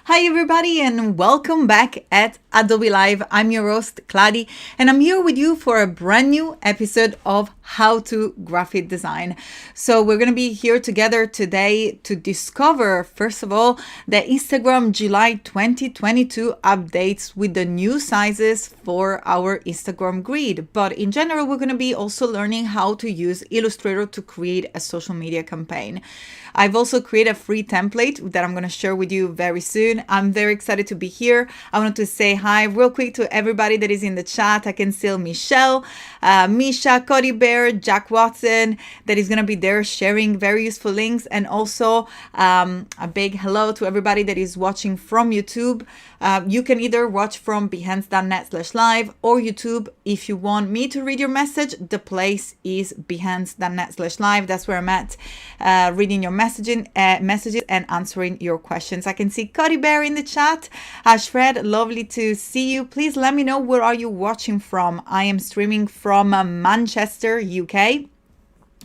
Hi everybody and welcome back at Adobe Live. I'm your host Kladi and I'm here with you for a brand new episode of How to Graphic Design. So we're going to be here together today to discover, first of all, the Instagram July 2022 updates with the new sizes for our Instagram grid. But in general, we're going to be also learning how to use Illustrator to create a social media campaign. I've also created a free template that I'm going to share with you very soon. I'm very excited to be here. I want to say hi real quick to everybody that is in the chat. I can see Michelle, Misha, Cody Bear, Jack Watson, that is going to be there sharing very useful links. And also a big hello to everybody that is watching from YouTube. You can either watch from behance.net/live or YouTube. If you want me to read your message, the place is behance.net/live. That's where I'm at, reading your messages and answering your questions. I can see Cody Bear in the chat. Ashfred, lovely to see you. Please let me know where are you watching from. I am streaming from Manchester, UK.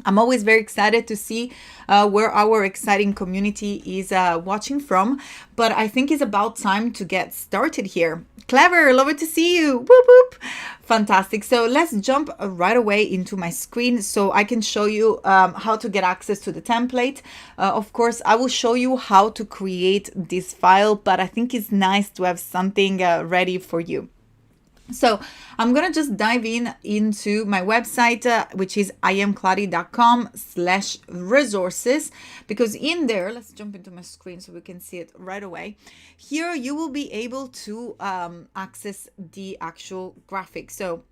I'm always very excited to see where our exciting community is watching from, but I think it's about time to get started here. Clever, lovely to see you. Whoop whoop. Fantastic. So let's jump right away into my screen so I can show you how to get access to the template. Of course, I will show you how to create this file, but I think it's nice to have something ready for you. So I'm going to just dive into my website, which is iamkladi.com/resources, because in there, let's jump into my screen so we can see it right away. Here you will be able to access the actual graphic. So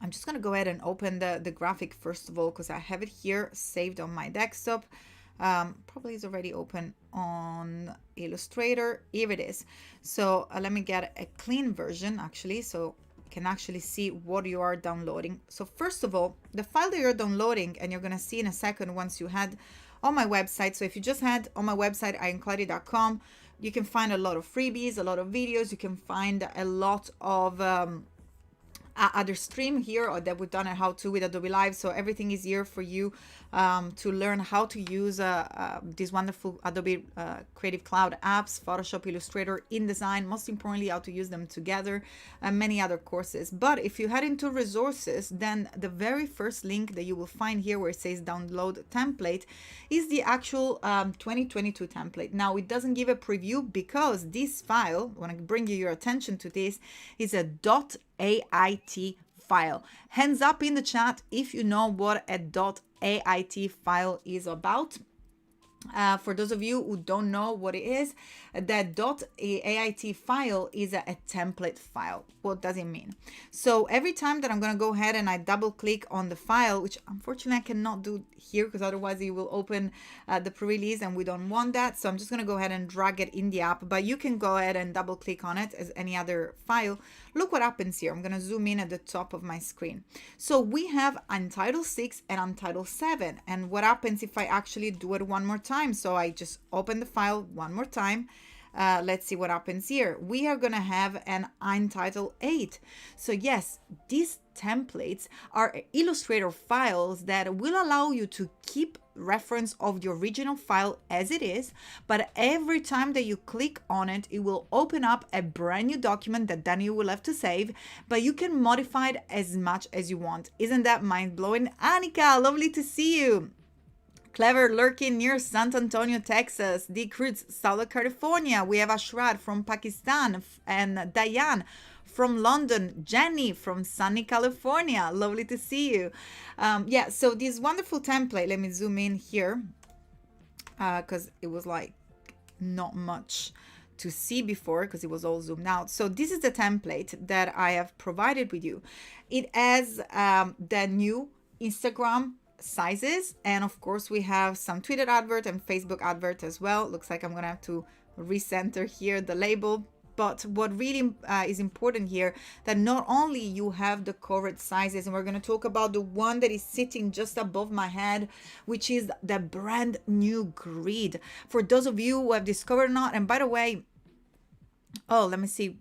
I'm just going to go ahead and open the graphic first of all, because I have it here saved on my desktop. Probably is already open on Illustrator. Here it is. So let me get a clean version actually, so you can actually see what you are downloading. So first of all, the file that you're downloading, and you're going to see in a second once you head on my website. So if you just head on my website, iamkladi.com, you can find a lot of freebies, a lot of videos. You can find a lot of other stream here, or that we've done a how to with Adobe Live. So everything is here for you to learn how to use these wonderful Adobe Creative Cloud apps, Photoshop, Illustrator, InDesign, most importantly, how to use them together, and many other courses. But if you head into resources, then the very first link that you will find here where it says download template is the actual 2022 template. Now, it doesn't give a preview because this file, I want to bring your attention to this, is a .ait file. Hands up in the chat if you know what a .ait file is about. For those of you who don't know what it is, that .ait file is a template file. What does it mean? So every time that I'm going to go ahead and I double click on the file, which unfortunately I cannot do here because otherwise it will open the pre-release and we don't want that. So I'm just going to go ahead and drag it in the app, but you can go ahead and double click on it as any other file. Look what happens here. I'm going to zoom in at the top of my screen. So we have Untitled 6 and Untitled 7. And what happens if I actually do it one more time? So I just open the file one more time. Let's see what happens here. We are going to have an Untitled 8. So yes, these templates are Illustrator files that will allow you to keep reference of the original file as it is, but every time that you click on it, it will open up a brand new document that then you will have to save, but you can modify it as much as you want. Isn't that mind-blowing? Annika, lovely to see you. Clever lurking near San Antonio, Texas. D. Cruz, Southern California. We have Ashrad from Pakistan and Diane from London. Jenny from sunny California. Lovely to see you. Yeah, so this wonderful template, let me zoom in here because it was like not much to see before because it was all zoomed out. So this is the template that I have provided with you. It has the new Instagram sizes, and of course we have some Twitter advert and Facebook advert as well. Looks like I'm gonna have to recenter here the label, but what really is important here, that not only you have the correct sizes, and we're going to talk about the one that is sitting just above my head, which is the brand new grid. For those of you who have discovered or not, and by the way, oh, let me see.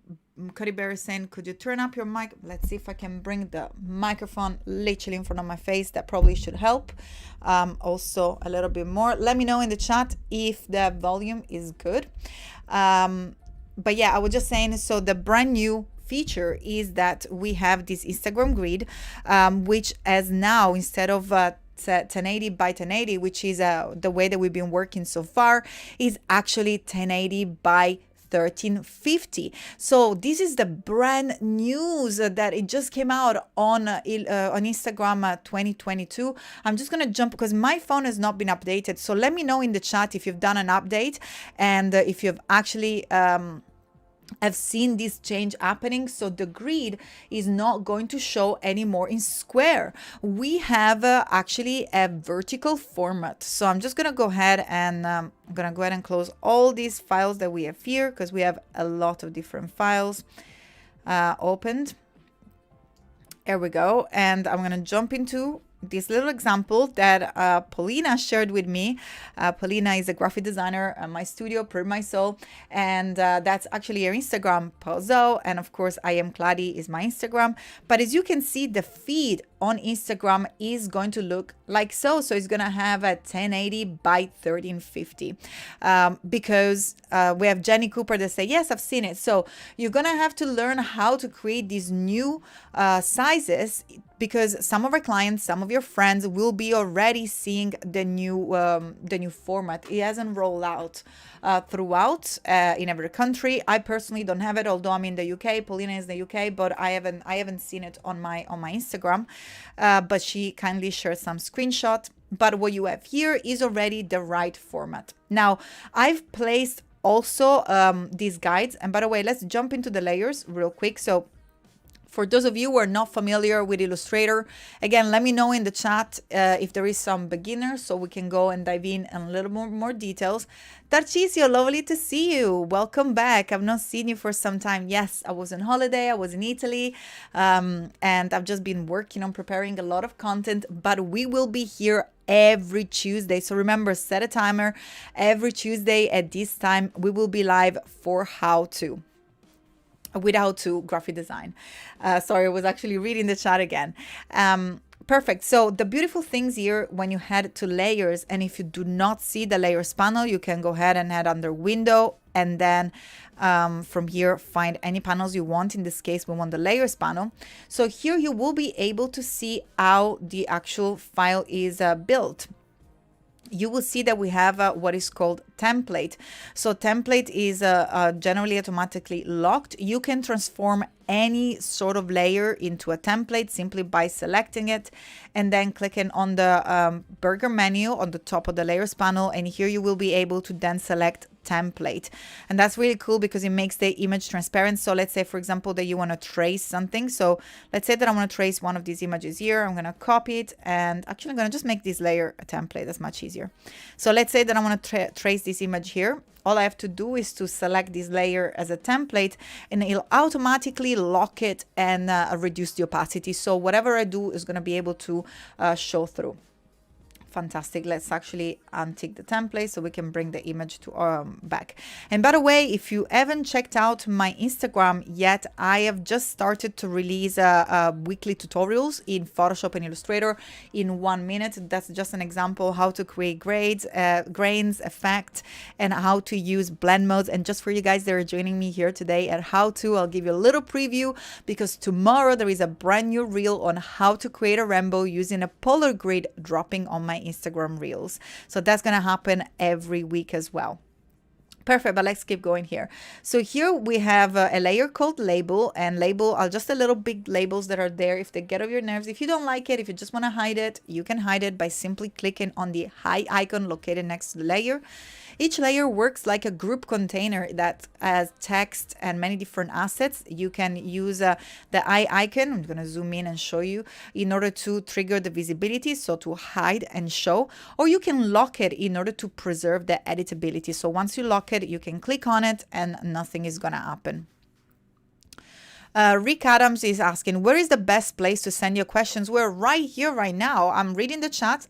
Cody Bear is saying, could you turn up your mic? Let's see if I can bring the microphone literally in front of my face. That probably should help. Also a little bit more. Let me know in the chat if the volume is good. But yeah, I was just saying, so the brand new feature is that we have this Instagram grid, which as now, instead of 1080 by 1080, which is the way that we've been working so far, is actually 1080 by 1350. So this is the brand news that it just came out on Instagram 2022. I'm just gonna jump because my phone has not been updated. So let me know in the chat if you've done an update and if you've actually I've seen this change happening. So the grid is not going to show anymore in square. We have actually a vertical format. So I'm just going to go ahead and I'm going to go ahead and close all these files that we have here because we have a lot of different files opened. There we go. And I'm going to jump into this little example that Paulina shared with me. Paulina is a graphic designer at my studio, Printmysoul, and that's actually her Instagram, Pauzo, and of course I am Kladi is my Instagram. But as you can see, the feed on Instagram is going to look like so. So it's going to have a 1080 by 1350 because we have Jenny Cooper that say, yes, I've seen it. So you're going to have to learn how to create these new sizes because some of our clients, some of your friends will be already seeing the new format. It hasn't rolled out throughout in every country. I personally don't have it, although I'm in the UK. Paulina is in the UK, but I haven't seen it on my Instagram. But she kindly shared some screenshot. But what you have here is already the right format. Now I've placed also these guides, and by the way, let's jump into the layers real quick. So for those of you who are not familiar with Illustrator, again, let me know in the chat if there is some beginners so we can go and dive in a little more details. Tarcisio, lovely to see you. Welcome back. I've not seen you for some time. Yes, I was on holiday. I was in Italy, and I've just been working on preparing a lot of content, but we will be here every Tuesday. So remember, set a timer. Every Tuesday at this time, we will be live for how to graphic design. Sorry, I was actually reading the chat again. Perfect. So the beautiful things here, when you head to layers, and if you do not see the layers panel, you can go ahead and head under window, and then from here, find any panels you want. In this case, we want the layers panel. So here you will be able to see how the actual file is built. You will see that we have what is called template. So template is generally automatically locked. You can transform any sort of layer into a template simply by selecting it and then clicking on the burger menu on the top of the layers panel. And here you will be able to then select template. And that's really cool because it makes the image transparent. So let's say, for example, that you want to trace something. So let's say that I want to trace one of these images here. I'm going to copy it, and actually I'm going to just make this layer a template. That's much easier. So let's say that I want to trace this image here. All I have to do is to select this layer as a template, and it'll automatically lock it and reduce the opacity. So whatever I do is going to be able to show through. Fantastic. Let's actually untick the template so we can bring the image to back. And by the way, if you haven't checked out my Instagram yet, I have just started to release weekly tutorials in Photoshop and Illustrator in 1 minute. That's just an example how to create grains, effect, and how to use blend modes. And just for you guys that are joining me here today at how to, I'll give you a little preview because tomorrow there is a brand new reel on how to create a rainbow using a polar grid dropping on my Instagram reels. So that's going to happen every week as well. Perfect, but let's keep going here. So here we have a layer called label, and label are just a little big labels that are there if they get on your nerves. If you don't like it, if you just want to hide it, you can hide it by simply clicking on the eye icon located next to the layer. Each layer works like a group container that has text and many different assets. You can use the eye icon, I'm going to zoom in and show you, in order to trigger the visibility, so to hide and show, or you can lock it in order to preserve the editability. So once you lock it, you can click on it and nothing is going to happen. Rick Adams is asking, where is the best place to send your questions? We're right here, right now. I'm reading the chat.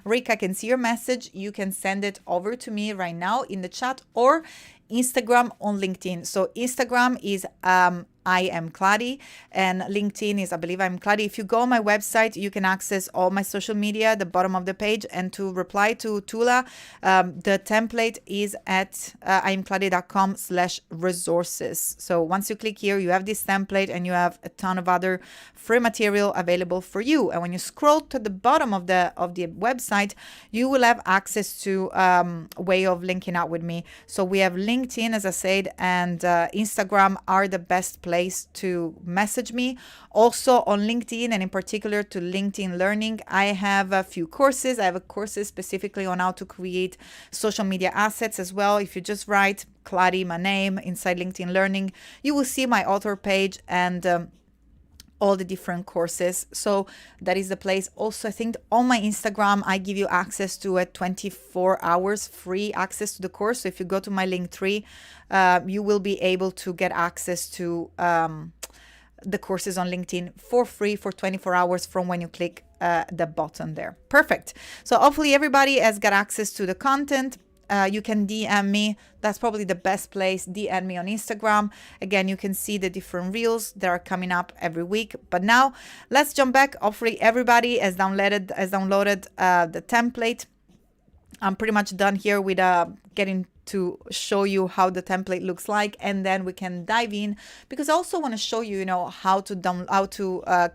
Rick, I can see your message. You can send it over to me right now in the chat or Instagram on LinkedIn. So Instagram is I am Kladi, and LinkedIn is I believe I'm Kladi. If you go on my website, you can access all my social media at the bottom of the page. And to reply to Tula, the template is at imkladi.com/resources. So once you click here, you have this template and you have a ton of other free material available for you. And when you scroll to the bottom of the website, you will have access to way of linking out with me. So we have LinkedIn, as I said, and Instagram are the best place to message me. Also on LinkedIn, and in particular to LinkedIn Learning, I have a few courses. I have a courses specifically on how to create social media assets as well. If you just write Kladi, my name, inside LinkedIn Learning, you will see my author page and all the different courses. So that is the place. Also, I think on my Instagram, I give you access to a 24 hours free access to the course. So if you go to my Linktree, you will be able to get access to the courses on LinkedIn for free for 24 hours from when you click the button there. Perfect. So hopefully everybody has got access to the content. You can DM me. That's probably the best place. DM me on Instagram. Again, you can see the different reels that are coming up every week. But now let's jump back. Hopefully everybody has downloaded the template. I'm pretty much done here with getting to show you how the template looks like, and then we can dive in, because I also want to show you, how to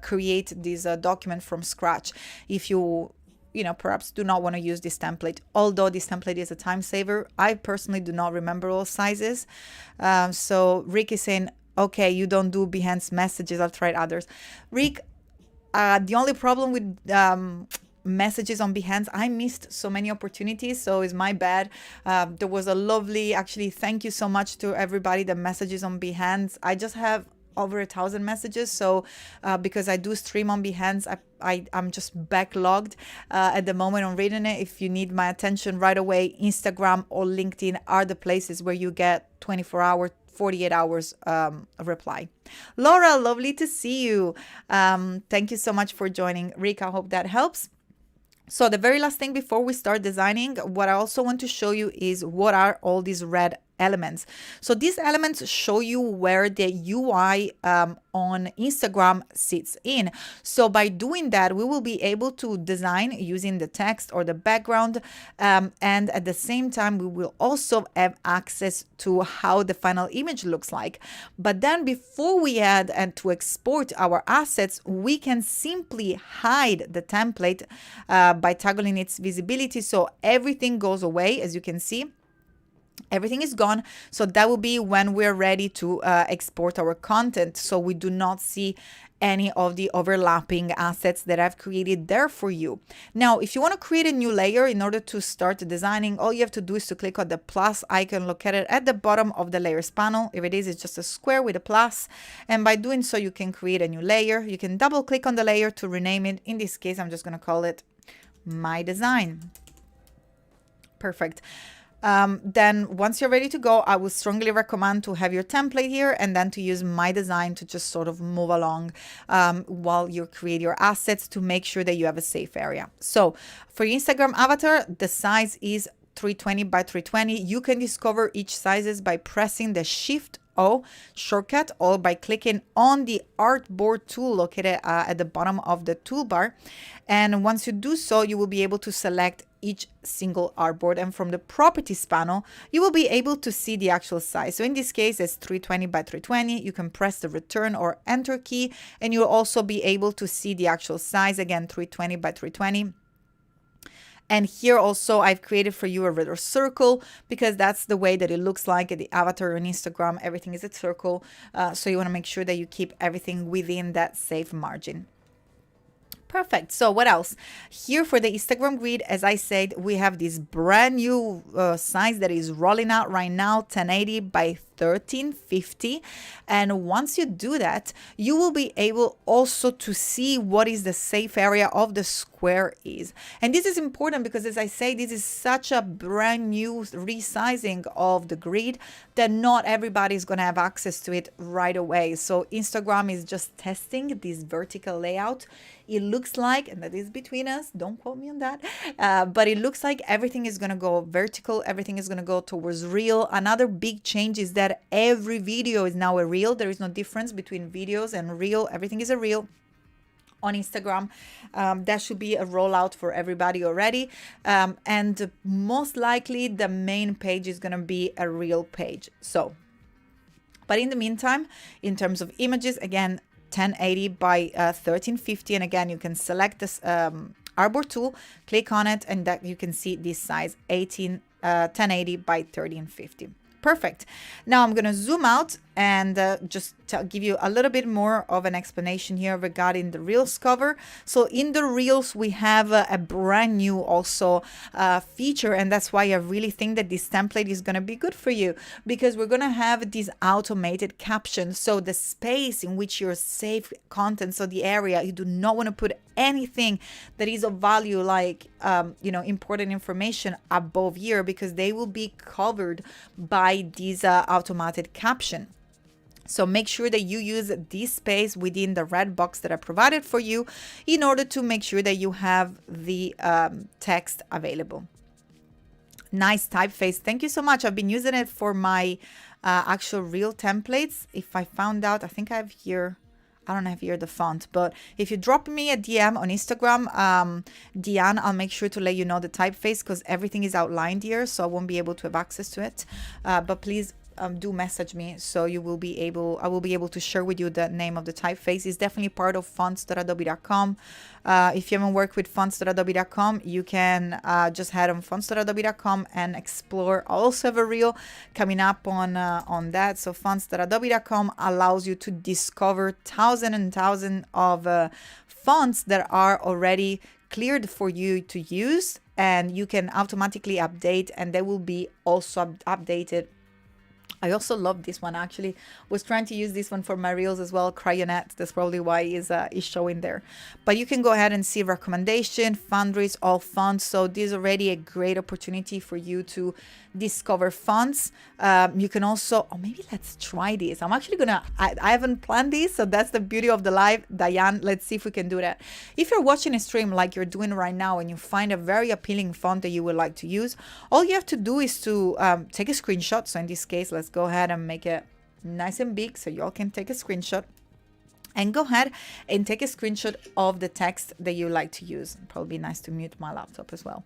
create this document from scratch. If you perhaps do not want to use this template, although this template is a time saver. I personally do not remember all sizes. So Rick is saying, okay, you don't do Behance messages. I'll try others. Rick, the only problem with messages on Behance, I missed so many opportunities, so it's my bad. There was a lovely, actually, thank you so much to everybody that messages on Behance. I just have over 1,000 messages, so because I do stream on Behance, I'm just backlogged at the moment on reading it. If you need my attention right away, Instagram or LinkedIn are the places where you get 24 hours 48 hours reply. Laura, lovely to see you. Thank you so much for joining. Rick, I hope that helps. So the very last thing before we start designing, what I also want to show you is what are all these red elements. So these elements show you where the UI on Instagram sits in. So by doing that, we will be able to design using the text or the background, and at the same time, we will also have access to how the final image looks like. But then before we add and to export our assets, we can simply hide the template by toggling its visibility. So everything goes away, as you can see. Everything is gone. So that will be when we're ready to export our content. So we do not see any of the overlapping assets that I've created there for you. Now, if you want to create a new layer in order to start designing, all you have to do is to click on the plus icon located at the bottom of the layers panel. If it is, it's just a square with a plus. And by doing so, you can create a new layer. You can double click on the layer to rename it. In this case, I'm just going to call it My Design. Perfect. Then once you're ready to go, I would strongly recommend to have your template here and then to use My Design to just sort of move along while you create your assets to make sure that you have a safe area. So for your Instagram avatar, the size is 320 by 320. You can discover each sizes by pressing the Shift O shortcut or by clicking on the artboard tool located at the bottom of the toolbar. And once you do so, you will be able to select each single artboard, and from the properties panel you will be able to see the actual size. So in this case it's 320 by 320. You can press the return or enter key and you'll also be able to see the actual size, again 320 by 320. And here also I've created for you a little circle because that's the way that it looks like at the avatar on Instagram. Everything is a circle, so you want to make sure that you keep everything within that safe margin. Perfect. So what else? Here for the Instagram grid, as I said, we have this brand new size that is rolling out right now, 1080 by 1350. And once you do that, you will be able also to see what is the safe area of the square is. And this is important because, as I say, this is such a brand new resizing of the grid that not everybody is going to have access to it right away. So Instagram is just testing this vertical layout. It looks like, and that is between us, don't quote me on that, but it looks like everything is going to go vertical. Everything is going to go towards real. Another big change is that that every video is now a reel. There is no difference between videos and reel. Everything is a reel on Instagram. That should be a rollout for everybody already. And most likely the main page is going to be a reel page. So, but in the meantime, in terms of images, again, 1080 by 1350. And again, you can select this Arbor tool, click on it, and that you can see this size 1080 by 1350. Perfect. Now I'm going to zoom out and just give you a little bit more of an explanation here regarding the Reels cover. So in the Reels, we have a brand new also feature, and that's why I really think that this template is going to be good for you, because we're going to have these automated captions. So the space in which you save content, so the area, you do not want to put anything that is of value, like important information above here, because they will be covered by these automated caption. So make sure that you use this space within the red box that I provided for you in order to make sure that you have the text available. Nice typeface. Thank you so much. I've been using it for my actual reel templates. If I found out, I think I have here, I don't have here the font, but if you drop me a DM on Instagram, Diane, I'll make sure to let you know the typeface, because everything is outlined here, so I won't be able to have access to it. But please do message me, so I will be able to share with you the name of the typeface. It's definitely part of fonts.adobe.com. If you haven't worked with fonts.adobe.com, you can just head on fonts.adobe.com and explore. I also have a reel coming up on that. So fonts.adobe.com allows you to discover thousands and thousands of fonts that are already cleared for you to use, and you can automatically update, and they will be also updated. I also love this one. Actually, was trying to use this one for my reels as well. Crayonet. That's probably why is showing there. But you can go ahead and see recommendation, fundraise, all fonts. So this is already a great opportunity for you to discover fonts. You can also, oh, maybe let's try this. I'm actually gonna, I haven't planned this, so that's the beauty of the live. Diane, let's see if we can do that. If you're watching a stream like you're doing right now and you find a very appealing font that you would like to use, all you have to do is to take a screenshot. So in this case, let's go ahead and make it nice and big so y'all can take a screenshot. And go ahead and take a screenshot of the text that you like to use. Probably nice to mute my laptop as well.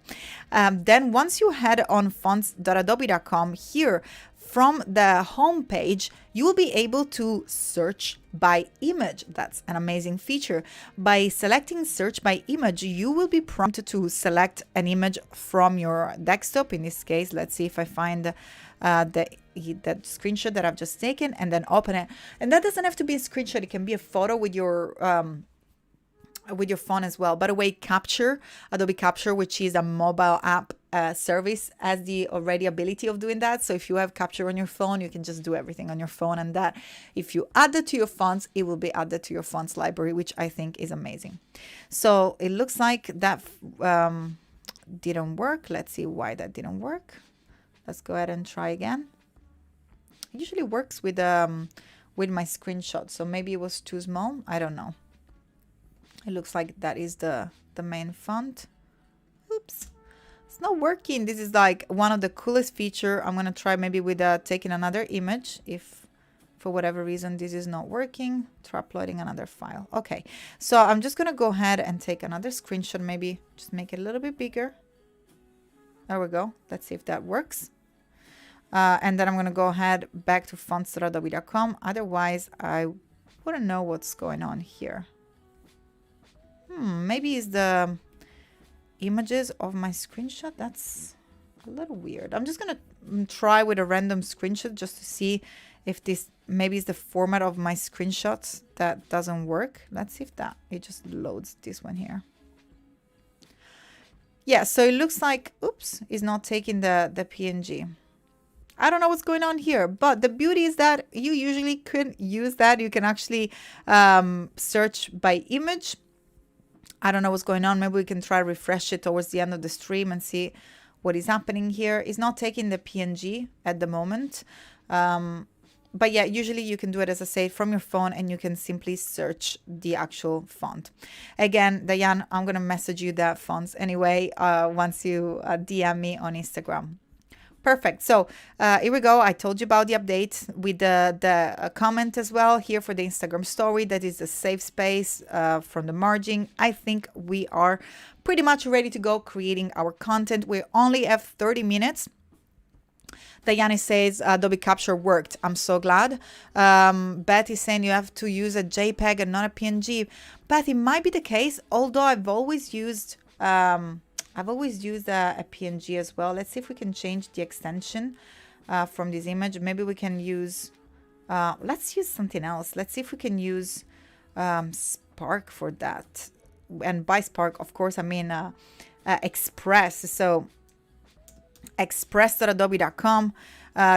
Then once you head on fonts.adobe.com, here from the home page, you will be able to search by image. That's an amazing feature. By selecting search by image, you will be prompted to select an image from your desktop. In this case, let's see if I find that screenshot that I've just taken, and then open it. And that doesn't have to be a screenshot. It can be a photo with your phone as well. By the way, Capture, Adobe Capture, which is a mobile app service, has the already ability of doing that. So if you have Capture on your phone, you can just do everything on your phone, and that if you add it to your fonts, it will be added to your fonts library, which I think is amazing. So it looks like that didn't work. Let's see why that didn't work. Let's go ahead and try again. It usually works with my screenshot, so maybe it was too small. I don't know. It looks like that is the main font. Oops, it's not working. This is like one of the coolest feature. I'm gonna try maybe with taking another image. If for whatever reason this is not working, try uploading another file. Okay, so I'm just gonna go ahead and take another screenshot. Maybe just make it a little bit bigger. There we go. Let's see if that works. And then I'm going to go ahead back to fonts.adobe.com. Otherwise, I wouldn't know what's going on here. Maybe it's the images of my screenshot. That's a little weird. I'm just going to try with a random screenshot just to see if this maybe is the format of my screenshots that doesn't work. Let's see if it just loads this one here. Yeah, so it looks like, oops, it's not taking the PNG. I don't know what's going on here, but the beauty is that you usually could use that. You can actually search by image. I don't know what's going on. Maybe we can try refresh it towards the end of the stream and see what is happening here. It's not taking the PNG at the moment. But yeah, usually you can do it, as I said, from your phone, and you can simply search the actual font. Again, Diane, I'm going to message you that fonts anyway once you DM me on Instagram. Perfect. So here we go. I told you about the update with the comment as well here for the Instagram story. That is a safe space from the margin. I think we are pretty much ready to go creating our content. We only have 30 minutes. Diane says Adobe Capture worked. I'm so glad. Betty saying you have to use a JPEG and not a PNG. But it might be the case, although I've always used a PNG as well. Let's see if we can change the extension from this image. Maybe we can use, let's use something else. Let's see if we can use Spark for that. And by Spark, of course, I mean Express. So express.adobe.com.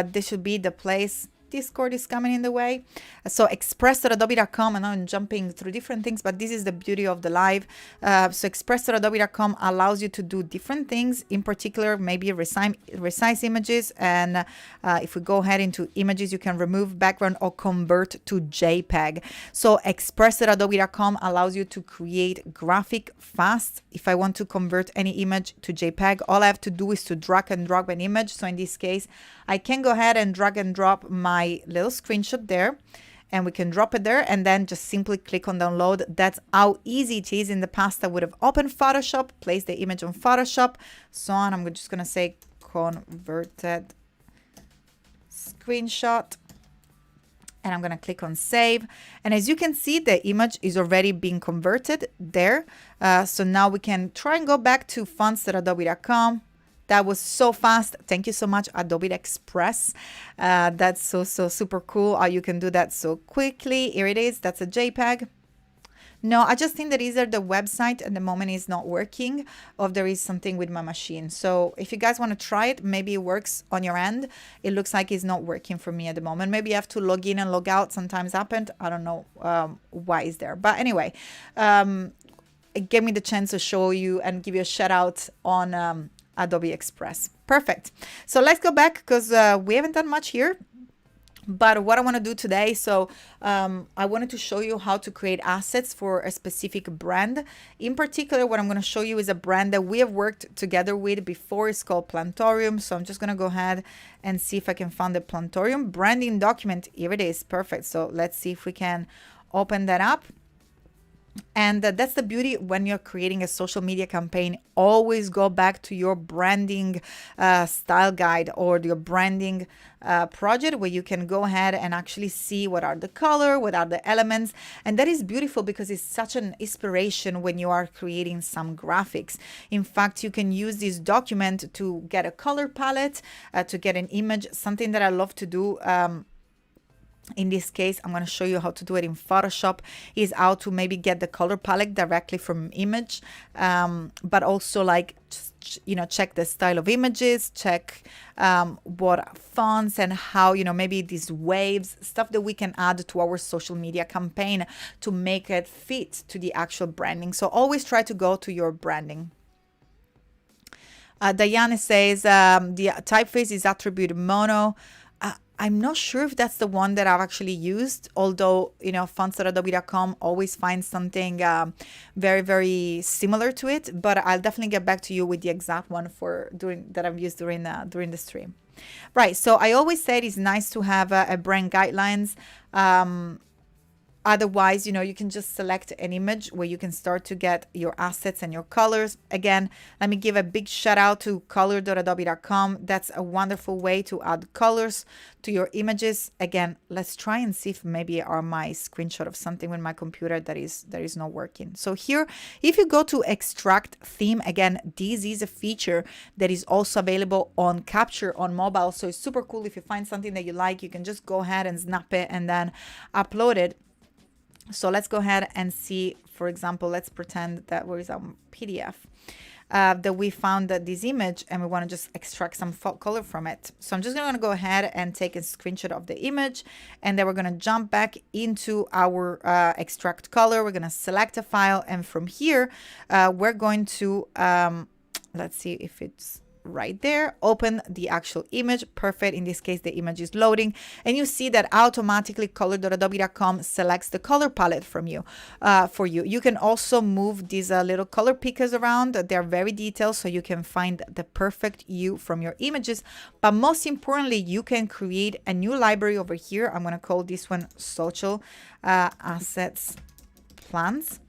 This should be the place. Discord is coming in the way. So express.adobe.com, and I'm jumping through different things, but this is the beauty of the live. So express.adobe.com allows you to do different things, in particular, maybe resize images. And if we go ahead into images, you can remove background or convert to JPEG. So express.adobe.com allows you to create graphic fast. If I want to convert any image to JPEG, all I have to do is to drag and drop an image. So in this case, I can go ahead and drag and drop my little screenshot there, and we can drop it there and then just simply click on download. That's how easy it is. In the past, I would have opened Photoshop, placed the image on Photoshop, so on. I'm just going to say converted screenshot, and I'm going to click on save. And as you can see, the image is already being converted there. So now we can try and go back to fonts.adobe.com. That was so fast. Thank you so much, Adobe Express. That's so super cool how you can do that so quickly. Here it is. That's a JPEG. No, I just think that either the website at the moment is not working, or there is something with my machine. So if you guys want to try it, maybe it works on your end. It looks like it's not working for me at the moment. Maybe you have to log in and log out. Sometimes happened. I don't know why is there. But anyway, it gave me the chance to show you and give you a shout out on Adobe Express. Perfect. So let's go back because we haven't done much here. But what I want to do today, so I wanted to show you how to create assets for a specific brand. In particular, what I'm going to show you is a brand that we have worked together with before. It's called Plantorium. So I'm just going to go ahead and see if I can find the Plantorium branding document. Here it is. Perfect. So let's see if we can open that up. And that's the beauty when you're creating a social media campaign. Always go back to your branding style guide or your branding project, where you can go ahead and actually see what are the color, what are the elements. And that is beautiful because it's such an inspiration when you are creating some graphics. In fact, you can use this document to get a color palette, to get an image. Something that I love to do, in this case, I'm going to show you how to do it in Photoshop, is how to maybe get the color palette directly from image, but also like, you know, check the style of images, check what fonts and how, you know, maybe these waves, stuff that we can add to our social media campaign to make it fit to the actual branding. So always try to go to your branding. Diane says the typeface is attribute mono. I'm not sure if that's the one that I've actually used, although, you know, fonts.adobe.com always finds something very, very similar to it. But I'll definitely get back to you with the exact one that I've used during the stream. Right. So I always said it's nice to have a brand guidelines. Otherwise, you know, you can just select an image where you can start to get your assets and your colors. Again, let me give a big shout out to color.adobe.com. That's a wonderful way to add colors to your images. Again, let's try and see if maybe are my screenshot of something with my computer that is not working. So here, if you go to extract theme, again, this is a feature that is also available on Capture on mobile. So it's super cool. If you find something that you like, you can just go ahead and snap it and then upload it. So let's go ahead and see, for example, let's pretend that where is our PDF, that we found this image and we want to just extract some color from it. So I'm just going to go ahead and take a screenshot of the image, and then we're going to jump back into our extract color. We're going to select a file, and from here, we're going to, let's see if it's right there, open the actual image. Perfect. In this case, the image is loading, and you see that automatically color.adobe.com selects the color palette from you for you. You can also move these little color pickers around. They're very detailed, so you can find the perfect hue from your images. But most importantly, you can create a new library over here. I'm going to call this one social assets plans,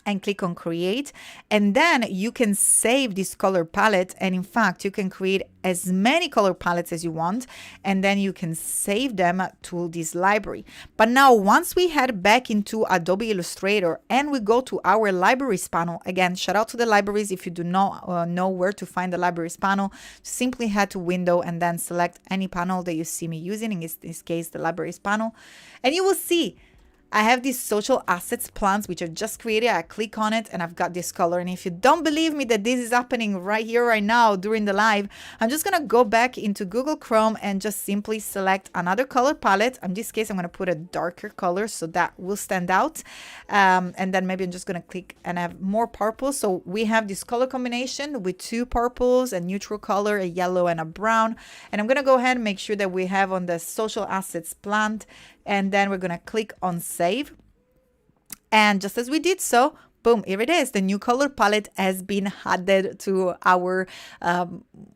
and click on create, and then you can save this color palette, and in fact you can create as many color palettes as you want, and then you can save them to this library. But now once we head back into Adobe Illustrator and we go to our libraries panel, again, shout out to the libraries. If you do not know where to find the libraries panel, simply head to window and then select any panel that you see me using, in this case the libraries panel, and you will see I have these social assets plans, which I've just created. I click on it and I've got this color. And if you don't believe me that this is happening right here, right now during the live, I'm just going to go back into Google Chrome and just simply select another color palette. In this case, I'm going to put a darker color so that will stand out. And then maybe I'm just going to click and have more purple. So we have this color combination with 2 purples, a neutral color, a yellow and a brown. And I'm going to go ahead and make sure that we have on the social assets plant, and then we're going to click on save. And just as we did so, boom, here it is. The new color palette has been added to our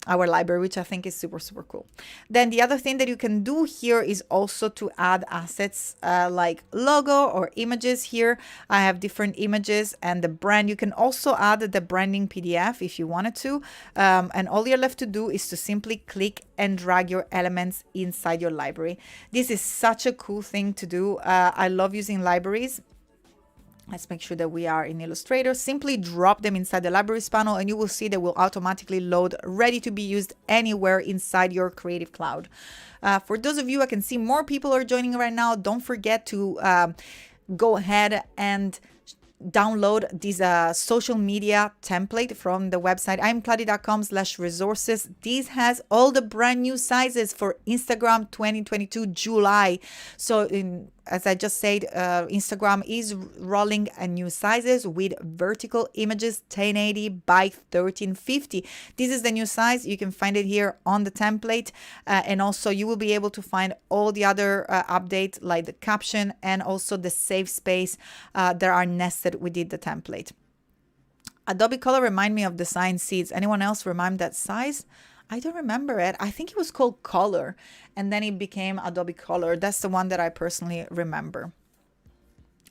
library, which I think is super, super cool. Then the other thing that you can do here is also to add assets like logo or images here. I have different images and the brand. You can also add the branding PDF if you wanted to. And all you're left to do is to simply click and drag your elements inside your library. This is such a cool thing to do. I love using libraries. Let's make sure that we are in Illustrator. Simply drop them inside the libraries panel and you will see they will automatically load, ready to be used anywhere inside your Creative Cloud. For those of you, I can see more people are joining right now. Don't forget to go ahead and download this social media template from the website imkladi.com/resources. This has all the brand new sizes for Instagram 2022 July. So as I just said, Instagram is rolling a new sizes with vertical images 1080 by 1350. This is the new size. You can find it here on the template. And also you will be able to find all the other updates like the caption and also the save space that are nested within the template. Adobe Color remind me of Design Seeds. Anyone else remind that size? I don't remember it. I think it was called Color, and then it became Adobe Color. That's the one that I personally remember.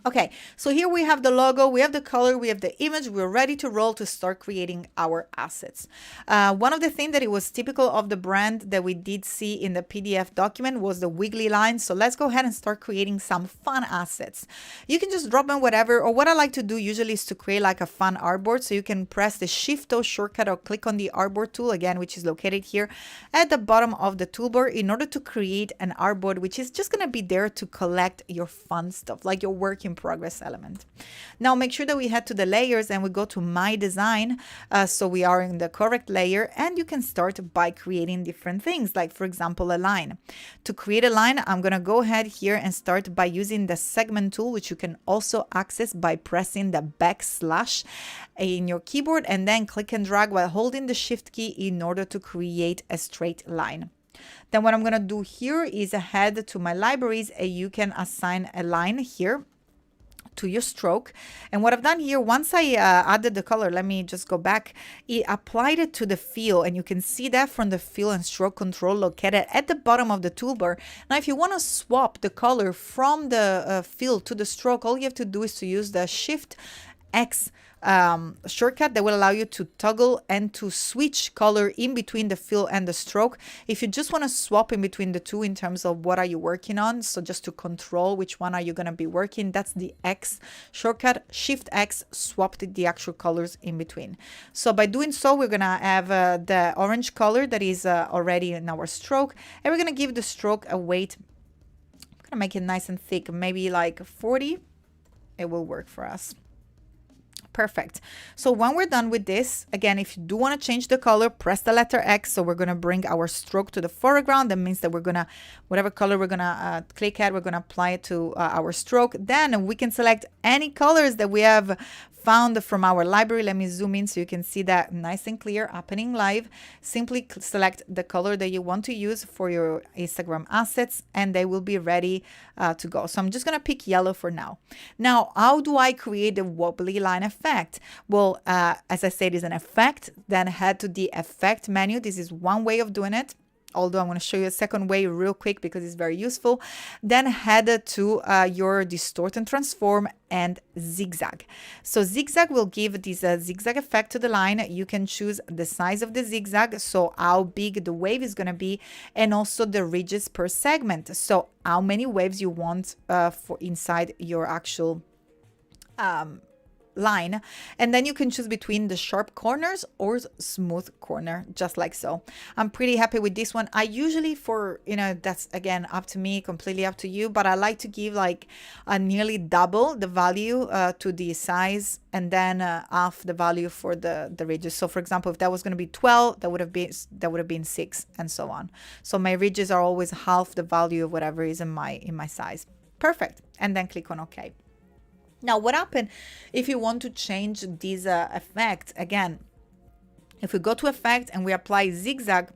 Okay, so here we have the logo, we have the color, we have the image, we're ready to roll to start creating our assets. One of the things that it was typical of the brand that we did see in the PDF document was the wiggly lines. So let's go ahead and start creating some fun assets. You can just drop in whatever, or what I like to do usually is to create like a fun artboard. So you can press the Shift-O shortcut or click on the artboard tool again, which is located here at the bottom of the toolbar in order to create an artboard, which is just gonna be there to collect your fun stuff, like your work in progress element. Now make sure that we head to the layers and we go to My Design, so we are in the correct layer, and you can start by creating different things, like for example a line. To create a line, I'm gonna go ahead here and start by using the segment tool, which you can also access by pressing the backslash in your keyboard and then click and drag while holding the Shift key in order to create a straight line. Then what I'm gonna do here is head to my libraries, and you can assign a line here to your stroke. And what I've done here, once I added the color, let me just go back, it applied it to the fill, and you can see that from the fill and stroke control located at the bottom of the toolbar. Now if you want to swap the color from the fill to the stroke, all you have to do is to use the Shift X shortcut that will allow you to toggle and to switch color in between the fill and the stroke. If you just want to swap in between the two in terms of what are you working on, so just to control which one are you going to be working, that's the X shortcut. Shift X swapped the actual colors in between. So by doing so, we're going to have the orange color that is already in our stroke, and we're going to give the stroke a weight. I'm going to make it nice and thick, maybe like 40. It will work for us. Perfect. So when we're done with this, again, if you do want to change the color, press the letter X. So we're going to bring our stroke to the foreground. That means that we're going to, whatever color we're going to click at, we're going to apply it to our stroke. Then we can select any colors that we have found from our library. Let me zoom in so you can see that nice and clear happening live. Simply select the color that you want to use for your Instagram assets, and they will be ready to go. So I'm just going to pick yellow for now. Now, how do I create the wobbly line effect? Well, as I said, it's an effect. Then head to the effect menu. This is one way of doing it, although I'm going to show you a second way real quick because it's very useful. Then head to your distort and transform and zigzag. So zigzag will give this zigzag effect to the line. You can choose the size of the zigzag, so how big the wave is going to be, and also the ridges per segment, so how many waves you want for inside your actual line. And then you can choose between the sharp corners or smooth corner, just like so. I'm pretty happy with this one. I usually, for, you know, that's again up to me, completely up to you, but I like to give like a nearly double the value to the size, and then half the value for the ridges. So for example, if that was going to be 12, that would have been 6, and so on. So my ridges are always half the value of whatever is in my size. Perfect. And then click on OK. Now, what happens if you want to change this effect? Again, if we go to effect and we apply zigzag,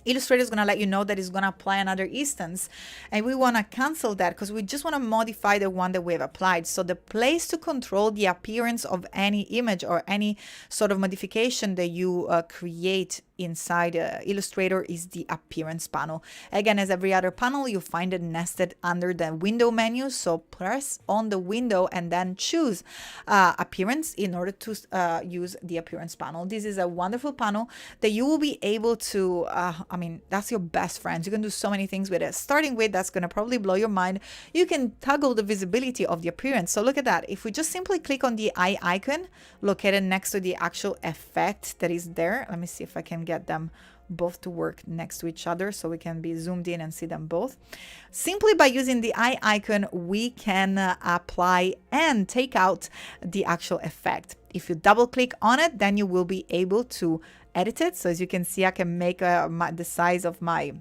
Illustrator is going to let you know that it's going to apply another instance, and we want to cancel that because we just want to modify the one that we have applied. So the place to control the appearance of any image or any sort of modification that you create inside Illustrator is the appearance panel. Again, as every other panel, you find it nested under the window menu. So press on the window and then choose appearance in order to use the appearance panel. This is a wonderful panel that you will be able to, I mean, that's your best friend. You can do so many things with it. Starting with, that's going to probably blow your mind, you can toggle the visibility of the appearance. So look at that. If we just simply click on the eye icon located next to the actual effect that is there, let me see if I can get them both to work next to each other so we can be zoomed in and see them both. Simply by using the eye icon, we can apply and take out the actual effect. If you double click on it, then you will be able to edit it. So as you can see, I can make the size of my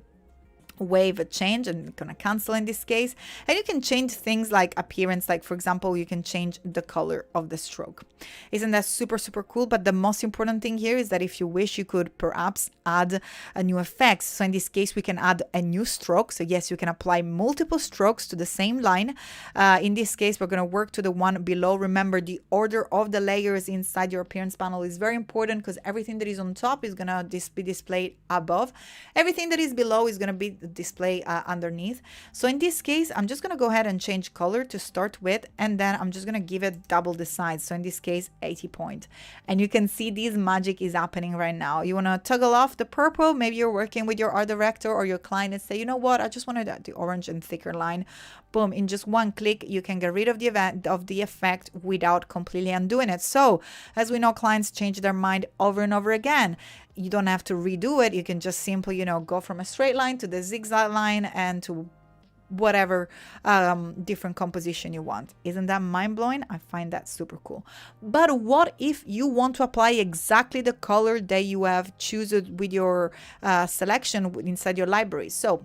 wave a change, and I'm gonna cancel in this case. And you can change things like appearance, like for example, you can change the color of the stroke. Isn't that super cool? But the most important thing here is that if you wish, you could perhaps add a new effect. So in this case, we can add a new stroke. So yes, you can apply multiple strokes to the same line. In this case, we're going to work to the one below. Remember, the order of the layers inside your appearance panel is very important because everything that is on top is going to be displayed above. Everything that is below is going to be display underneath. So in this case, I'm just going to go ahead and change color to start with, and then I'm just going to give it double the size. So in this case, 80 point. And you can see this magic is happening right now. You want to toggle off the purple. Maybe you're working with your art director or your client and say, you know what, I just wanted the orange and thicker line. Boom, in just one click, you can get rid of the effect without completely undoing it. So as we know, clients change their mind over and over again. You don't have to redo it. You can just simply, you know, go from a straight line to the zigzag line and to whatever different composition you want. Isn't that mind-blowing? I find that super cool. But what if you want to apply exactly the color that you have chosen with your selection inside your library? So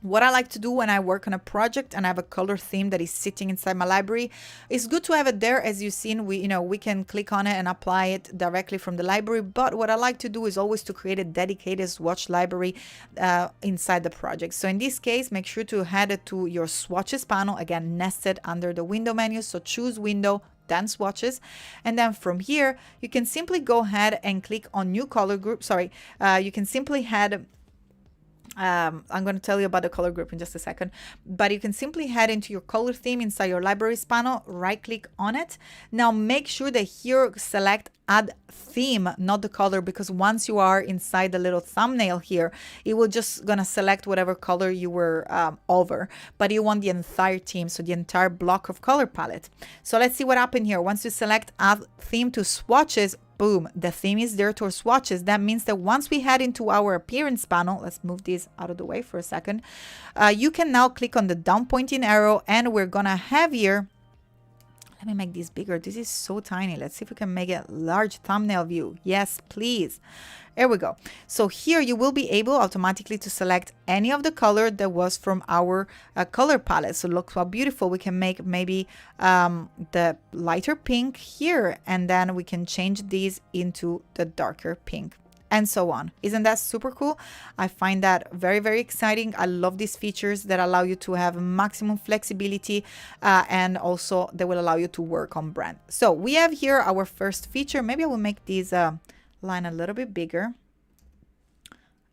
what I like to do when I work on a project and I have a color theme that is sitting inside my library, it's good to have it there. As you've seen, we can click on it and apply it directly from the library. But what I like to do is always to create a dedicated swatch library inside the project. So in this case, make sure to head it to your swatches panel, again, nested under the window menu. So choose window, then swatches, and then from here, you can simply go ahead and click on new color group. You can simply head I'm going to tell you about the color group in just a second, but you can simply head into your color theme inside your libraries panel, right click on it. Now make sure that here select add theme, not the color, because once you are inside the little thumbnail here, it will just gonna select whatever color you were over, but you want the entire theme, so the entire block of color palette. So let's see what happened here. Once you select add theme to swatches, boom, the theme is there to swatches. That means that once we head into our appearance panel, let's move this out of the way for a second, you can now click on the down pointing arrow, and we're gonna have here Let me make this bigger. This is so tiny. Let's see if we can make a large thumbnail view. Yes, please. There we go. So here you will be able automatically to select any of the color that was from our color palette. So look how beautiful. We can make maybe the lighter pink here, and then we can change these into the darker pink, and so on. Isn't that super cool? I find that very, very exciting. I love these features that allow you to have maximum flexibility and also they will allow you to work on brand. So we have here our first feature. Maybe I will make this line a little bit bigger.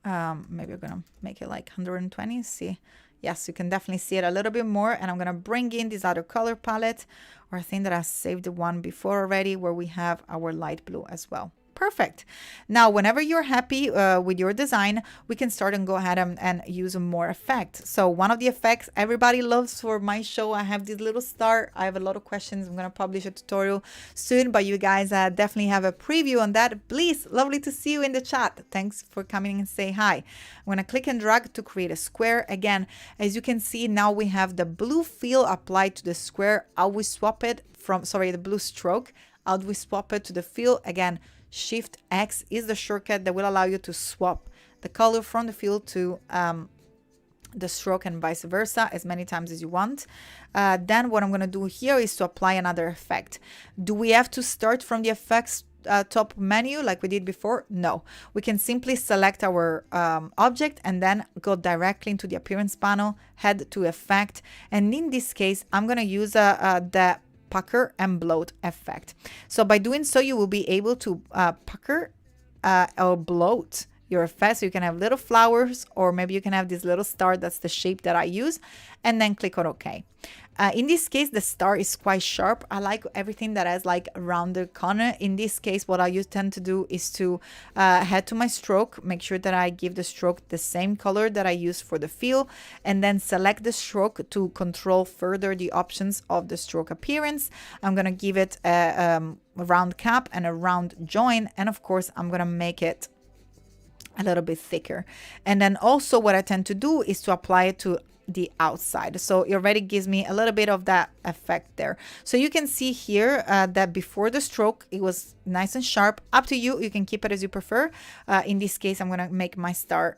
Maybe we're gonna make it like 120. See, yes, you can definitely see it a little bit more. And I'm gonna bring in this other color palette, or I think that I saved the one before already where we have our light blue as well. Perfect. Now, whenever you're happy with your design, we can start and go ahead and use more effects. So one of the effects everybody loves for my show, I have this little star. I have a lot of questions. I'm going to publish a tutorial soon, but you guys definitely have a preview on that. Please, lovely to see you in the chat. Thanks for coming and say hi. I'm going to click and drag to create a square. Again, as you can see, now we have the blue fill applied to the square. How we swap it from, sorry, the blue stroke. How do we swap it to the fill? Again, Shift X is the shortcut that will allow you to swap the color from the fill to the stroke and vice versa as many times as you want. Then what I'm going to do here is to apply another effect. Do we have to start from the effects top menu like we did before? No, we can simply select our object and then go directly into the appearance panel, head to effect, and in this case I'm going to use the pucker and bloat effect. So by doing so, you will be able to pucker or bloat your effect. So you can have little flowers, or maybe you can have this little star. That's the shape that I use, and then click on OK. In this case, the star is quite sharp. I like everything that has like a rounded corner. In this case, what I tend to do is to head to my stroke, make sure that I give the stroke the same color that I use for the fill, and then select the stroke to control further the options of the stroke appearance. I'm going to give it a round cap and a round join, and of course, I'm going to make it a little bit thicker. And then also what I tend to do is to apply it to the outside, so it already gives me a little bit of that effect there. So you can see here that before the stroke it was nice and sharp. Up to you, you can keep it as you prefer. In this case, I'm gonna make my star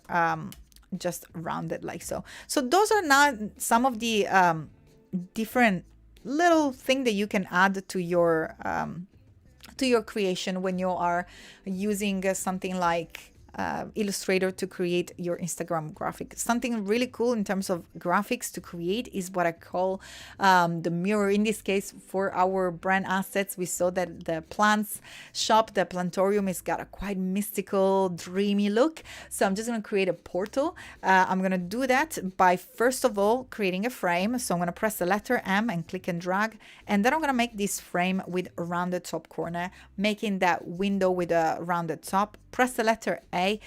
just rounded like so. So those are not some of the different little thing that you can add to your creation when you are using something like Illustrator to create your Instagram graphic. Something really cool in terms of graphics to create is what I call the mirror. In this case, for our brand assets, we saw that the plants shop, the plantorium, has got a quite mystical, dreamy look. So I'm just going to create a portal. I'm going to do that by first of all creating a frame. So I'm going to press the letter M and click and drag, and then I'm going to make this frame with a rounded top corner, making that window with a rounded top. Press the letter A,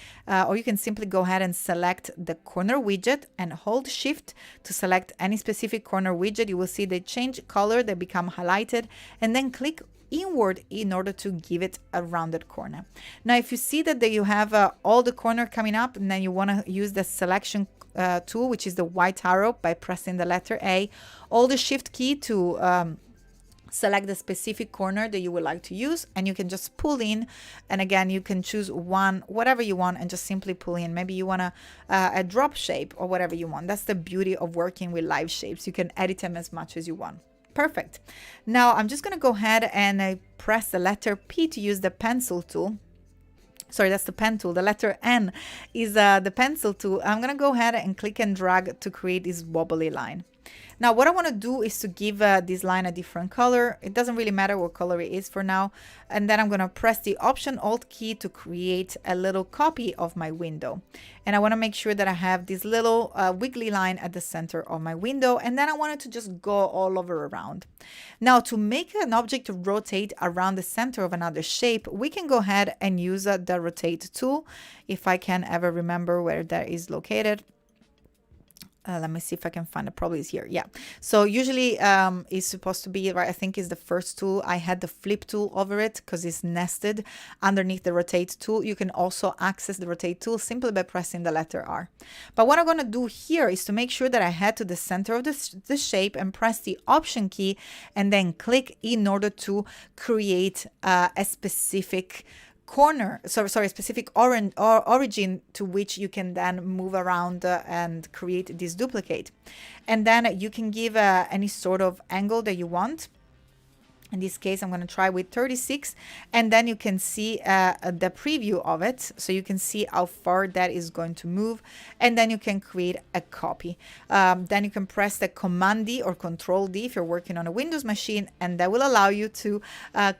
or you can simply go ahead and select the corner widget and hold shift to select any specific corner widget. You will see they change color, they become highlighted, and then click inward in order to give it a rounded corner. Now, if you see that you have all the corner coming up, and then you want to use the selection tool, which is the white arrow, by pressing the letter A, hold the shift key to select the specific corner that you would like to use, and you can just pull in. And again, you can choose one, whatever you want, and just simply pull in. Maybe you want a drop shape or whatever you want. That's the beauty of working with live shapes. You can edit them as much as you want. Perfect. Now I'm just going to go ahead and press the letter P to use the pencil tool. Sorry, that's the pen tool. The letter N is the pencil tool. I'm going to go ahead and click and drag to create this wobbly line. Now, what I want to do is to give this line a different color. It doesn't really matter what color it is for now. And then I'm going to press the Option Alt key to create a little copy of my window. And I want to make sure that I have this little wiggly line at the center of my window. And then I want it to just go all over around. Now, to make an object to rotate around the center of another shape, we can go ahead and use the Rotate tool, if I can ever remember where that is located. Let me see if I can find it. Probably is here. Yeah. So usually it's supposed to be, right, I think is the first tool. I had the flip tool over it because it's nested underneath the rotate tool. You can also access the rotate tool simply by pressing the letter R. But what I'm going to do here is to make sure that I head to the center of the shape and press the Option key and then click in order to create a specific corner, sorry, specific origin to which you can then move around and create this duplicate. And then you can give any sort of angle that you want. In this case, I'm going to try with 36, and then you can see the preview of it. So you can see how far that is going to move, and then you can create a copy. Then you can press the Command D or Control D if you're working on a Windows machine, and that will allow you to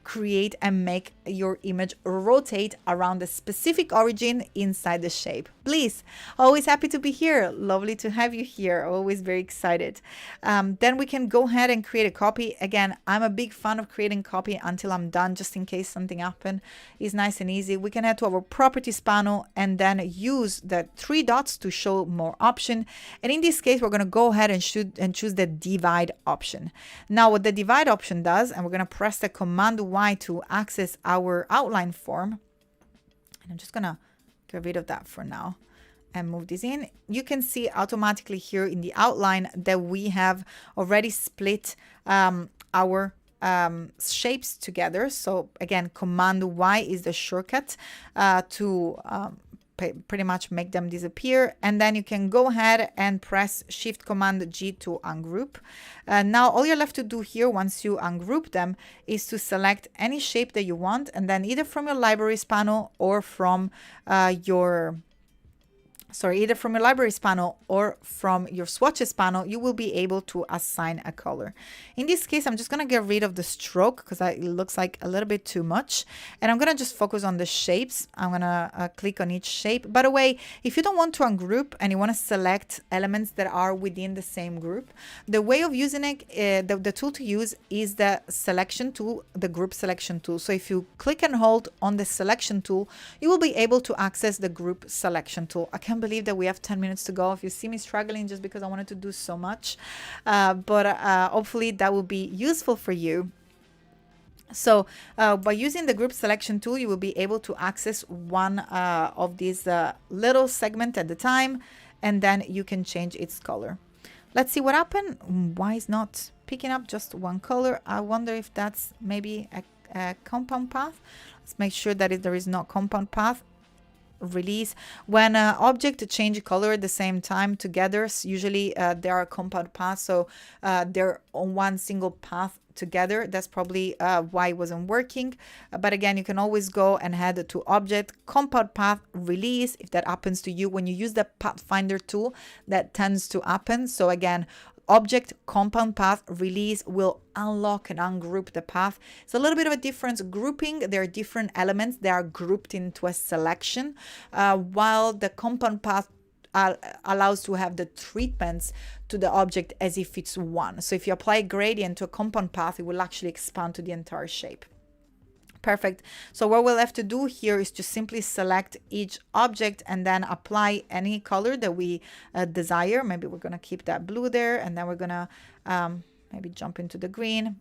create and make your image rotate around a specific origin inside the shape. Please, always happy to be here. Lovely to have you here. Always very excited. Then we can go ahead and create a copy. Again, I'm a big fan of creating copy until I'm done, just in case something happened. It's nice and easy. We can head to our properties panel and then use the three dots to show more option. And in this case, we're going to go ahead and choose the divide option. Now what the divide option does, and we're going to press the Command Y to access our outline form. And I'm just going to get rid of that for now and move this in. You can see automatically here in the outline that we have already split our shapes together. So again, Command Y is the shortcut to pretty much make them disappear. And then you can go ahead and press Shift Command G to ungroup. Now all you're left to do here once you ungroup them is to select any shape that you want, and then either from your libraries panel or from either from your libraries panel or from your swatches panel, you will be able to assign a color. In this case, I'm just going to get rid of the stroke because it looks like a little bit too much. And I'm going to just focus on the shapes. I'm going to click on each shape. By the way, if you don't want to ungroup and you want to select elements that are within the same group, the way of using it, the tool to use is the selection tool, the group selection tool. So if you click and hold on the selection tool, you will be able to access the group selection tool. I can't believe that we have 10 minutes to go. If you see me struggling just because I wanted to do so much, but hopefully that will be useful for you. So by using the group selection tool, you will be able to access one of these little segment at the time, and then you can change its color. Let's see what happened. Why is not picking up just one color? I wonder if that's maybe a compound path. Let's make sure that there is no compound path. Release. When object change color at the same time together, usually there are compound paths, so they're on one single path together. That's probably why it wasn't working. But again, you can always go and head to Object, Compound Path, Release. If that happens to you when you use the Pathfinder tool, that tends to happen. So again, Object, Compound Path, Release will unlock and ungroup the path. It's a little bit of a difference grouping. There are different elements that are grouped into a selection, while the Compound Path allows to have the treatments to the object as if it's one. So if you apply a gradient to a compound path, it will actually expand to the entire shape. Perfect. So what we'll have to do here is to simply select each object and then apply any color that we desire. Maybe we're going to keep that blue there, and then we're going to maybe jump into the green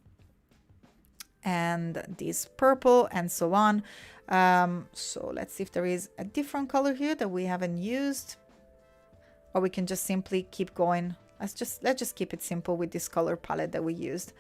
and this purple and so on. So let's see if there is a different color here that we haven't used, or we can just simply keep going. Let's just keep it simple with this color palette that we used.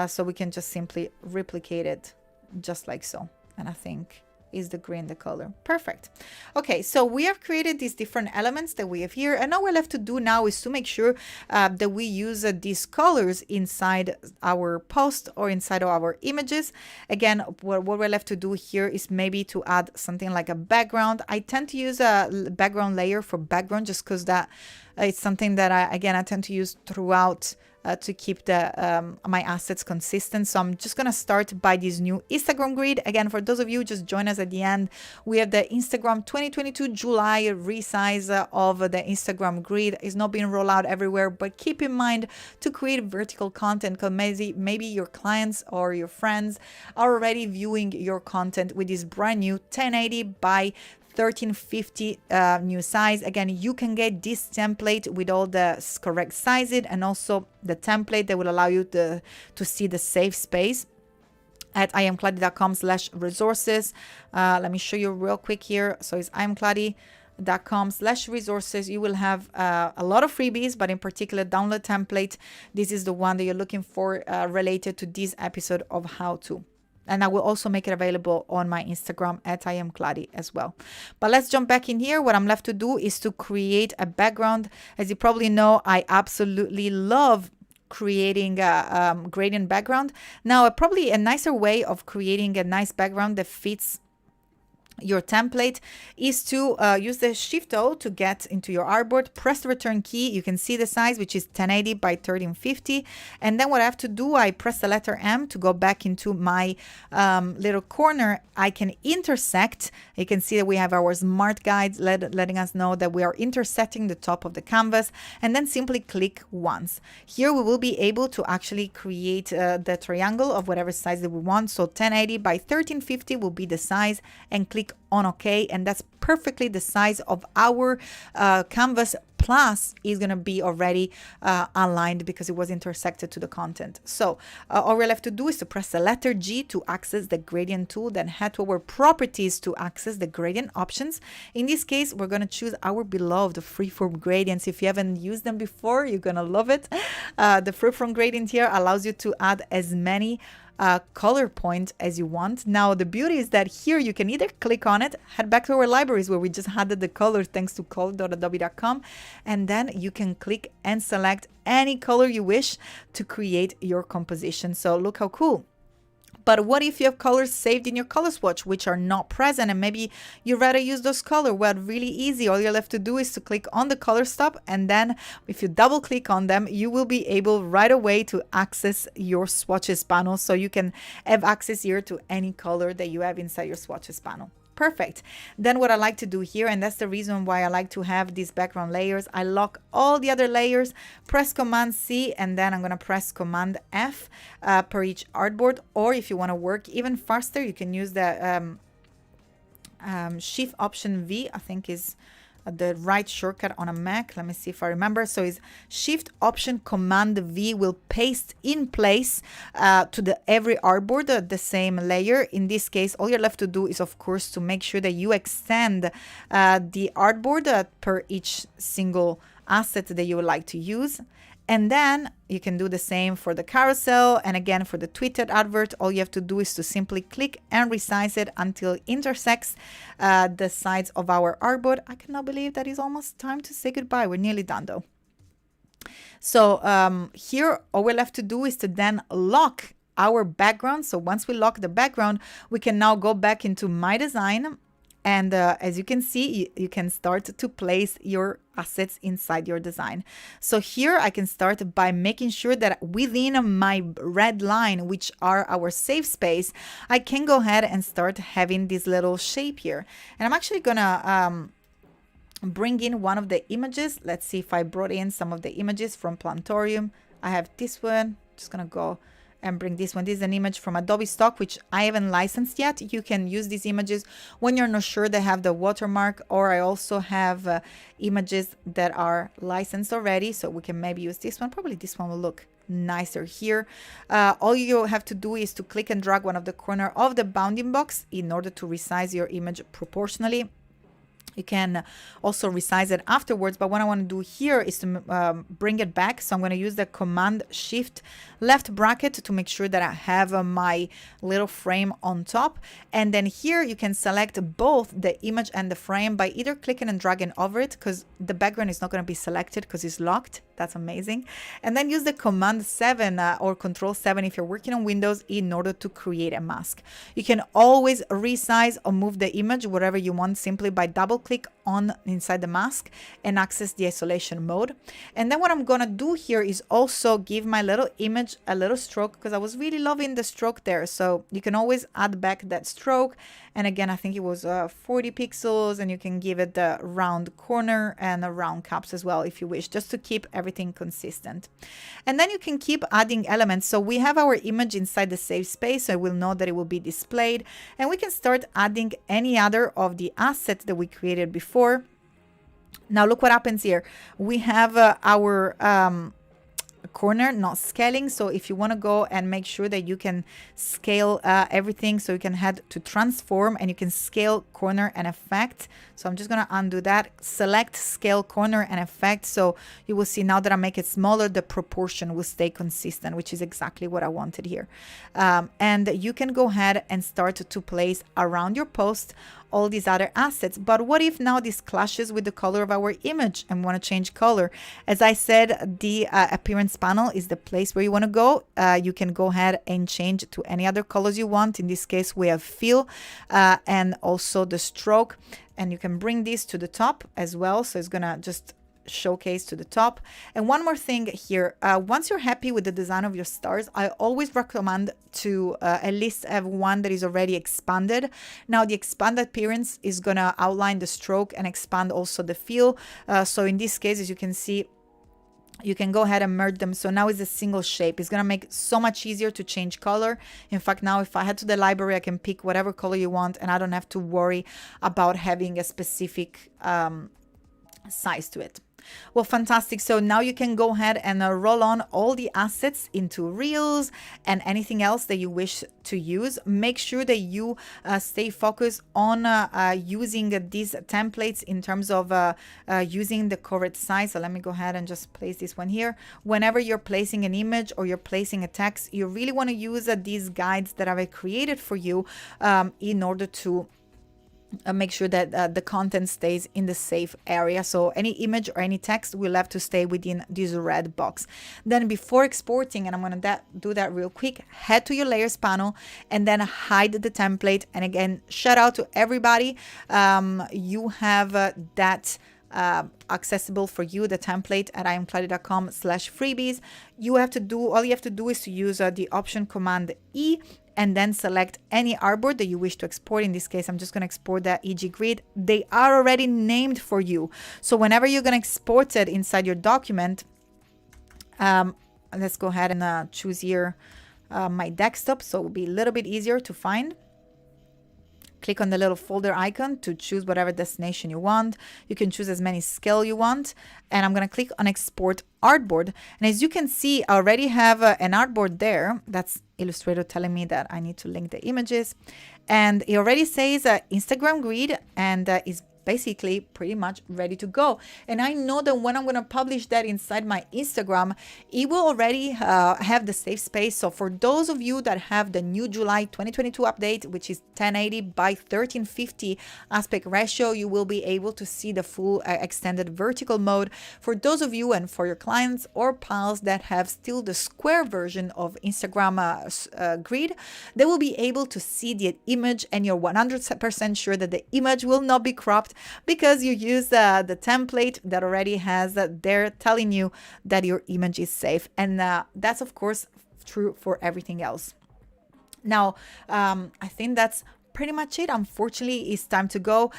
So we can just simply replicate it just like so, and I think is the green the color. Perfect. Okay, so we have created these different elements that we have here, and all we're left to do now is to make sure that we use these colors inside our post or inside of our images. Again, what we're left to do here is maybe to add something like a background. I tend to use a background layer for background just because that it's something that I tend to use throughout to keep the my assets consistent. So I'm just gonna start by this new Instagram grid. Again, for those of you who just join us at the end, we have the Instagram 2022 July resize of the Instagram grid. It's not being rolled out everywhere, but keep in mind to create vertical content, because maybe your clients or your friends are already viewing your content with this brand new 1080 by 1350 new size. Again, you can get this template with all the correct sizes and also the template that will allow you to see the safe space at iamkladi.com/resources. Let me show you real quick here. So it's iamkladi.com/resources. You will have a lot of freebies, but in particular, download template. This is the one that you're looking for related to this episode of how to. And I will also make it available on my Instagram at iamkladi as well. But let's jump back in here. What I'm left to do is to create a background. As you probably know, I absolutely love creating a gradient background. Now, probably a nicer way of creating a nice background that fits your template is to use the Shift O to get into your artboard, press the return key. You can see the size, which is 1080 by 1350. And then what I have to do, I press the letter M to go back into my little corner. I can intersect. You can see that we have our smart guides letting us know that we are intersecting the top of the canvas, and then simply click once. Here we will be able to actually create the triangle of whatever size that we want. So 1080 by 1350 will be the size, and click on OK, and that's perfectly the size of our canvas, plus is going to be already aligned because it was intersected to the content. So all we're left to do is to press the letter G to access the gradient tool, then head to our properties to access the gradient options. In this case, we're going to choose our beloved freeform gradients. If you haven't used them before, you're going to love it. The freeform gradient here allows you to add as many color point as you want. Now the beauty is that here you can either click on it, head back to our libraries where we just added the color thanks to color.adobe.com, and then you can click and select any color you wish to create your composition. So look how cool. But what if you have colors saved in your color swatch which are not present, and maybe you'd rather use those colors? Well, really easy. All you're left to do is to click on the color stop, and then if you double click on them, you will be able right away to access your swatches panel. So you can have access here to any color that you have inside your swatches panel. Perfect. Then what I like to do here, and that's the reason why I like to have these background layers, I lock all the other layers, press Command C, and then I'm going to press Command F per each artboard. Or if you want to work even faster, you can use the Shift Option V, I think is the right shortcut on a Mac. Let me see if I remember. So it's Shift Option Command V will paste in place to the every artboard the same layer. In this case, all you're left to do is, of course, to make sure that you extend the artboard per each single asset that you would like to use. And then you can do the same for the carousel. And again, for the tweeted advert, all you have to do is to simply click and resize it until it intersects the sides of our artboard. I cannot believe that it's almost time to say goodbye. We're nearly done though. So here, all we're left to do is to then lock our background. So once we lock the background, we can now go back into My Design. And as you can see, you can start to place your assets inside your design. So here I can start by making sure that within my red line, which are our safe space, I can go ahead and start having this little shape here. And I'm actually gonna bring in one of the images. Let's see if I brought in some of the images from Plantorium. I have this one. Just gonna go and bring this one. This is an image from Adobe stock, which I haven't licensed yet. You can use these images when you're not sure they have the watermark, or I also have images that are licensed already. So we can maybe use this one. Probably this one will look nicer here. All you have to do is to click and drag one of the corner of the bounding box in order to resize your image proportionally. You can also resize it afterwards, but what I want to do here is to bring it back. So I'm going to use the Command Shift left bracket to make sure that I have my little frame on top. And then here you can select both the image and the frame by either clicking and dragging over it, because the background is not going to be selected because it's locked. That's amazing. And then use the Command 7 or Control 7 if you're working on Windows in order to create a mask. You can always resize or move the image wherever you want simply by double click on inside the mask and access the isolation mode. And then what I'm gonna do here is also give my little image a little stroke, because I was really loving the stroke there. So you can always add back that stroke. And again, I think it was 40 pixels, and you can give it the round corner and a round caps as well if you wish, just to keep everything consistent. And then you can keep adding elements. So we have our image inside the save space, so I will know that it will be displayed, and we can start adding any other of the assets that we created before. Now look what happens here. We have our corner not scaling. So if you want to go and make sure that you can scale everything, so you can head to transform and you can scale corner and effect. So I'm just going to undo that, select scale corner and effect. So you will see now that I make it smaller, the proportion will stay consistent, which is exactly what I wanted here. And you can go ahead and start to place around your post all these other assets. But what if now this clashes with the color of our image and want to change color? As I said, the appearance panel is the place where you want to go. You can go ahead and change to any other colors you want. In this case, we have fill and also the stroke. And you can bring this to the top as well. So it's going to just showcase to the top. And one more thing here, once you're happy with the design of your stars, I always recommend to at least have one that is already expanded. Now the expanded appearance is going to outline the stroke and expand also the fill. So in this case, as you can see, you can go ahead and merge them. So now it's a single shape. It's going to make it so much easier to change color. In fact, now if I head to the library, I can pick whatever color you want, and I don't have to worry about having a specific size to it. Well, fantastic. So now you can go ahead and roll on all the assets into reels and anything else that you wish to use. Make sure that you stay focused on using these templates in terms of using the correct size. So let me go ahead and just place this one here. Whenever you're placing an image or you're placing a text, you really want to use these guides that I've created for you in order to make sure that the content stays in the safe area. So any image or any text will have to stay within this red box. Then before exporting, and I'm going to do that real quick, head to your layers panel and then hide the template. And again, shout out to everybody. You have that accessible for you, the template at iamkladi.com/freebies. All you have to do is to use the option Command E and then select any artboard that you wish to export. In this case, I'm just going to export the EG grid. They are already named for you. So whenever you're going to export it inside your document, let's go ahead and choose here my desktop. So it will be a little bit easier to find. Click on the little folder icon to choose whatever destination you want. You can choose as many scale you want. And I'm going to click on export artboard. And as you can see, I already have an artboard there. That's Illustrator telling me that I need to link the images. And it already says Instagram grid and is basically pretty much ready to go. And I know that when I'm going to publish that inside my Instagram, it will already have the safe space. So for those of you that have the new July 2022 update, which is 1080 by 1350 aspect ratio, you will be able to see the full extended vertical mode. For those of you and for your clients or pals that have still the square version of Instagram grid, they will be able to see the image, and you're 100% sure that the image will not be cropped, because you use the template that already has there telling you that your image is safe. And that's of course true for everything else. Now, I think that's pretty much it. Unfortunately, it's time to go.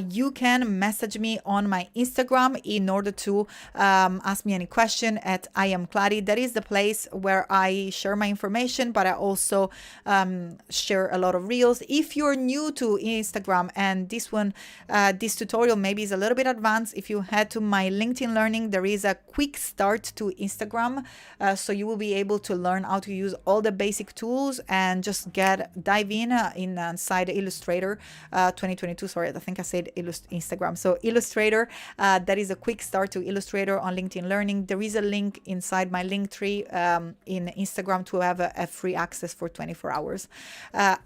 You can message me on my Instagram in order to ask me any question at I am Kladi. That is the place where I share my information, but I also share a lot of reels. If you're new to Instagram and this tutorial maybe is a little bit advanced, if you head to my LinkedIn Learning, there is a quick start to Instagram. So you will be able to learn how to use all the basic tools and just dive in inside Illustrator 2022. Sorry, I think I said Instagram. So Illustrator, that is a quick start to Illustrator on LinkedIn Learning. There is a link inside my link tree in Instagram to have a free access for 24 hours.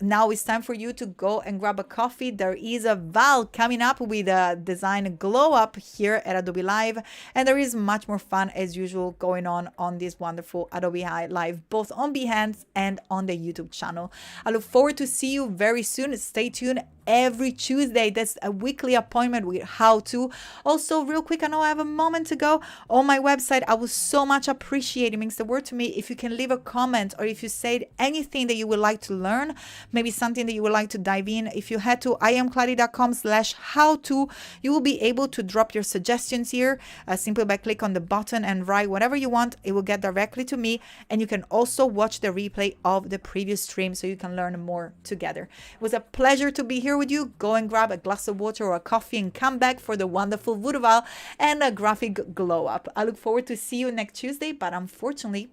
Now it's time for you to go and grab a coffee. There is a Val coming up with a design glow up here at Adobe Live, and there is much more fun as usual going on this wonderful Adobe Live, both on Behance and on the YouTube channel. I look forward to see you very soon. tuned. Stay tuned every Tuesday. That's a weekly appointment with how to. Also, real quick, I know I have a moment to go. On my website, I would so much appreciate, it means the word to me, if you can leave a comment, or if you said anything that you would like to learn, maybe something that you would like to dive in. If you head to iamkladi.com/how-to, you will be able to drop your suggestions here simply by click on the button and write whatever you want. It will get directly to me, and you can also watch the replay of the previous stream so you can learn more together. It was a pleasure to be here with you. Go and grab a glass of water or a coffee and come back for the wonderful voodoo vow and a graphic glow up. I look forward to see you next Tuesday, but unfortunately,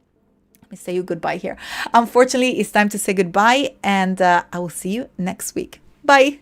let me say you goodbye here. Unfortunately, it's time to say goodbye, and I will see you next week. Bye.